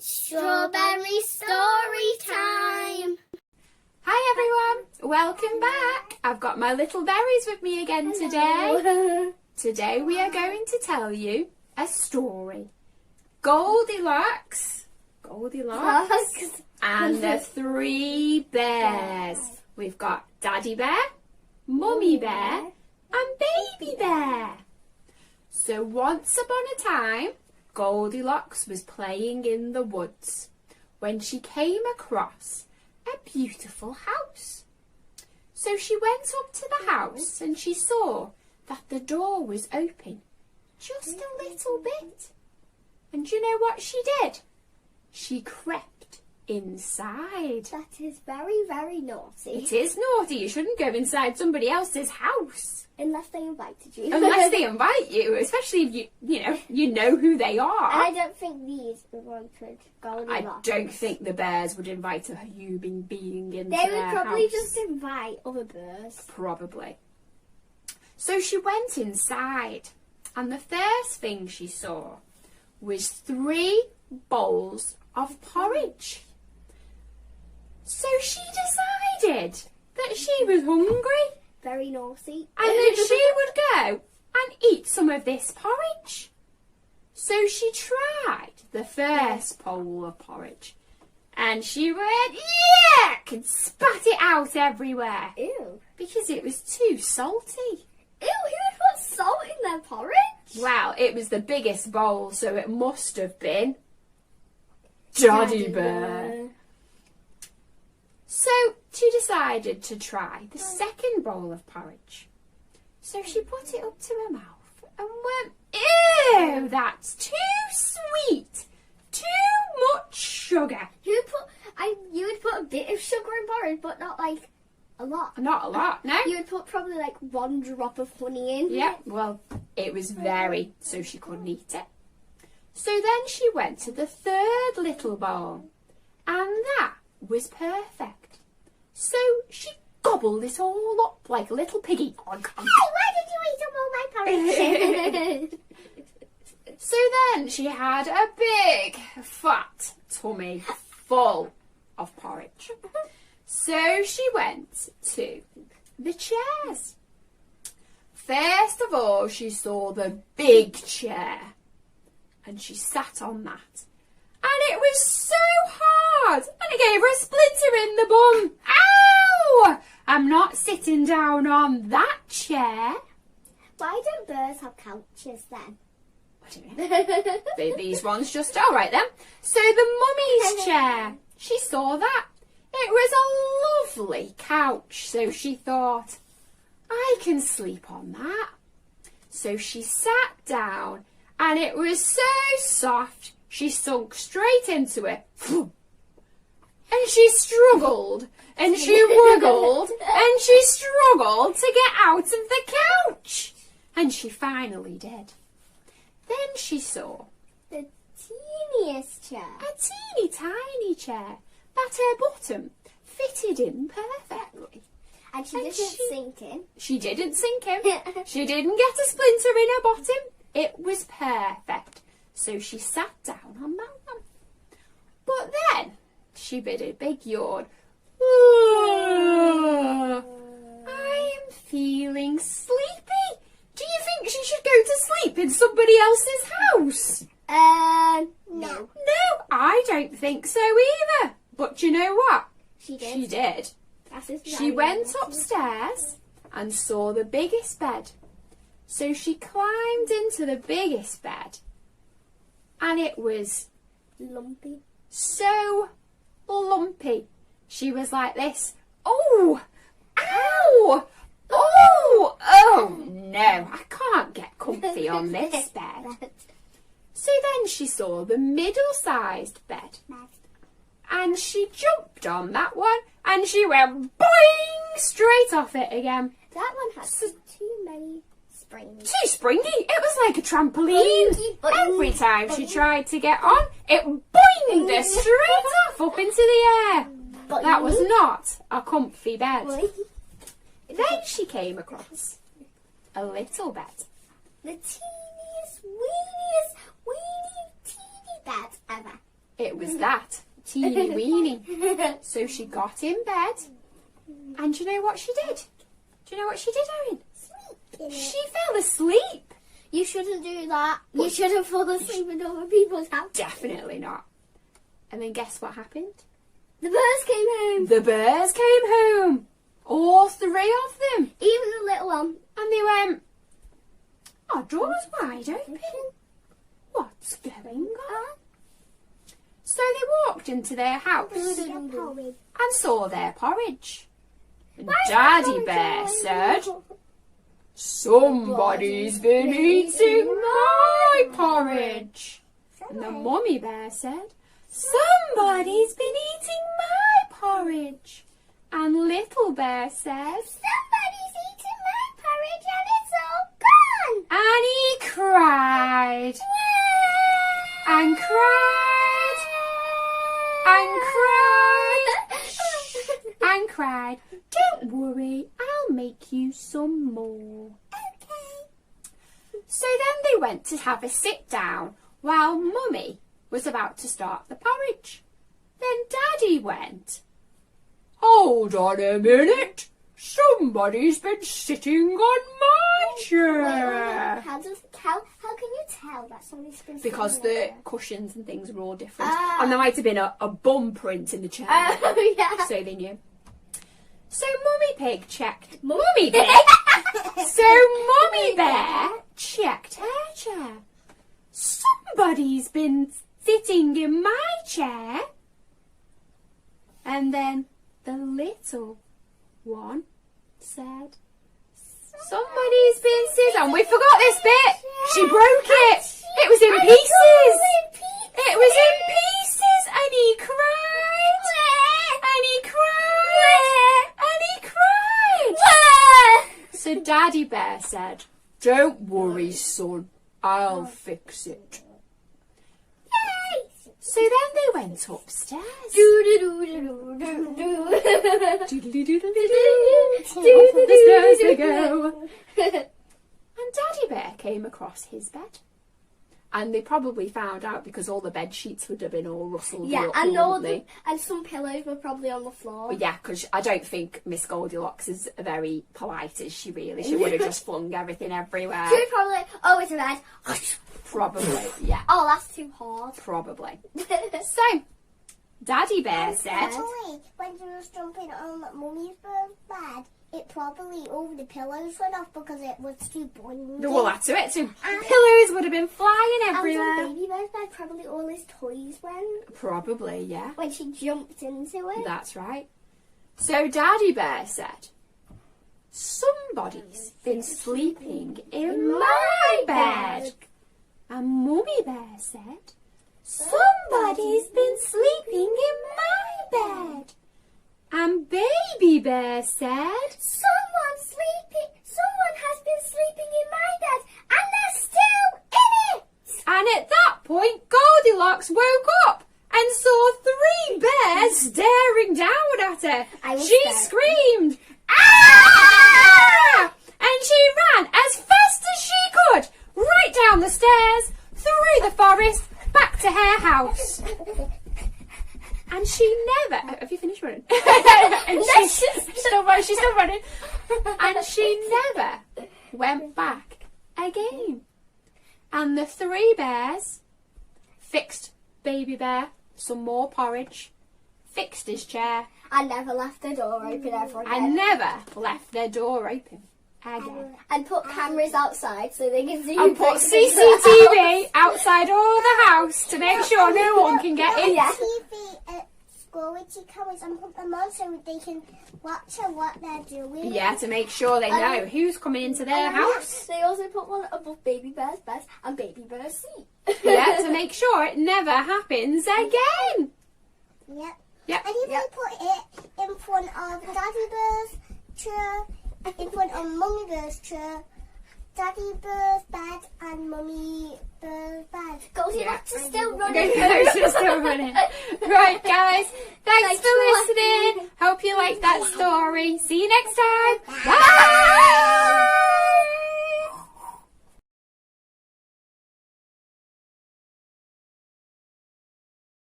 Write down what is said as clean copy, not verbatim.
Strawberry story time. Hi everyone, welcome back. I've got my little berries with me again today. Today we are going to tell you a story. Goldilocks and the three bears. We've got Daddy Bear, Mummy Bear and Baby Bear. So once upon a time, Goldilocks was playing in the woods when she came across a beautiful house. So she went up to the house and she saw that the door was open just a little bit. And do you know what she did? She crept inside. That is very, very naughty. It is naughty. You shouldn't go inside somebody else's house. Unless they invited you. Unless they invite you, especially if you know who they are. And I don't think these invited Goldilocks. I don't think the bears would invite a human being into They would their probably house. just invite other birds. Probably. So she went inside, and the first thing she saw was 3 bowls of porridge. So she decided that she was hungry. Very naughty. And that she would go and eat some of this porridge. So she tried the first bowl of porridge. And she went, yuck, and spat it out everywhere. Ew. Because it was too salty. Ew, who would put salt in their porridge? Well, it was the biggest bowl, so it must have been Daddy Bear. So she decided to try the second bowl of porridge. So she put it up to her mouth and went, ew, that's too sweet, too much sugar. You would put a bit of sugar in porridge, but not like a lot. Not a lot, no? You would put probably like 1 drop of honey in. Yeah, well, it was very, so she couldn't eat it. So then she went to the third little bowl, and that was perfect. So she gobbled it all up like a little piggy. Hey, why did you eat up all my porridge? So then she had a big, fat tummy full of porridge. So she went to the chairs. First of all, she saw the big chair. And she sat on that. And it was so hard. And it gave her a splinter in the bum. Ow! I'm not sitting down on that chair. Why don't birds have couches then? I don't know. These ones just, all right then. So the mummy's chair, she saw that. It was a lovely couch. So she thought, I can sleep on that. So she sat down. And it was so soft, she sunk straight into it. And she struggled, and she wiggled, and she struggled to get out of the couch. And she finally did. Then she saw The teeniest chair. a teeny tiny chair that her bottom fitted in perfectly. And she And didn't she- sink in. She didn't sink in. She didn't get a splinter in her bottom. It was perfect. So she sat down on that one. But then she bid a big yawn. I am feeling sleepy. Do you think she should go to sleep in somebody else's house? No. No, I don't think so either. But you know what? She did. She did. She went upstairs and saw the biggest bed. So she climbed into the biggest bed. And it was Lumpy. so lumpy. She was like this. Oh! Ow! Oh! Oh no, I can't get comfy on this bed. So then she saw the middle-sized bed. And she jumped on that one. And she went boing! Straight off it again. That one has too many springs. Too springy. It was like a trampoline. Boingy, boing, Every time she boing. tried to get on, it boinged her straight off up into the air. Boing. That was not a comfy bed. Boing. Then she came across a little bed. The teeniest, weeniest, weeny, teeny bed ever. It was that teeny weeny. So she got in bed, and do you know what she did? Do you know what she did, Erin? She fell asleep. You shouldn't do that. You shouldn't fall asleep in other people's house. Definitely not. And then guess what happened? The birds came home. The bears came home. All three of them. Even the little one. And they went, our door's wide open. What's going on? So they walked into their house and saw their porridge. And Daddy Bear said, somebody's been eating my porridge. And the Mummy Bear said, somebody's been eating my porridge. And Little Bear said, Somebody's eating my porridge and it's all gone. and he cried. And cried. And cried. And cried. Don't worry, I'll make you some more. Okay. So then they went to have a sit down while Mummy was about to start the porridge. Then Daddy went, hold on a minute. Somebody's been sitting on my chair. How can you tell that somebody's been Because sitting the there? cushions and things were all different. Ah. And there might have been a bum print in the chair. Oh, yeah. So they knew. So Mummy Pig checked. Mummy Pig? So Mummy Bear checked her chair. Somebody's been sitting in my chair. And then the little one said, somebody's been sitting. And we forgot this bit. She broke it. It was in pieces. It was in pieces. And he cried. And he cried. And he cried. So Daddy Bear said, don't worry, son. I'll fix it. So then they went upstairs. Up the stairs they go. And Daddy Bear came across his bed. And they probably found out because all the bed sheets would have been all rustled Yeah, up, and all wouldn't they? and some pillows were probably on the floor. Well, yeah, because I don't think Miss Goldilocks is very polite, is she really? She would have just flung everything everywhere. She was probably like, oh, it's a bed. Probably, yeah. Oh, that's too hard. Probably. So, Daddy Bear said... Probably when you was jumping on Mummy's bed, it probably all the pillows went off because it was too boing. Well, that's it. So pillows would have been flying And everywhere. on Baby Bear's bed, probably all his toys went Probably, yeah. when she jumped into it. That's right. So Daddy Bear said, somebody's been sleeping in my bed. And Mummy Bear said, somebody's been sleeping in my bed. And Baby Bear said, Someone has been sleeping in my bed, and they're still in it. and at that point Goldilocks woke up and saw 3 bears staring down at her. I was She scared. screamed, ah! And she ran as fast as she could, right down the stairs, through the forest, back to her house. And she never... Have you finished running? And she's still running. And she never went back again. And the 3 bears fixed Baby Bear some more porridge, fixed his chair, I never left the door open ever again. and never left their door open again. And put cameras outside so they can see And who put breaks into the CCTV house. outside all the house to make sure no one can get in. Yeah. TV at school with your cameras and put them on so they can watch what they're doing. Yeah, to make sure they know who's coming into their house. They also put one above Baby Bear's bed and Baby Bear's seat. Yeah, to make sure it never happens again. Yep. Yep. And if I put it in front of Daddy Bear's chair, in front of Mummy Bear's chair, Daddy Bear's bed and Mummy Bear's bed. Goldilocks is still Okay, running. guys, we're still running. Right, guys. Thanks Thanks for for listening. Hope you liked that story. See you next time. Bye.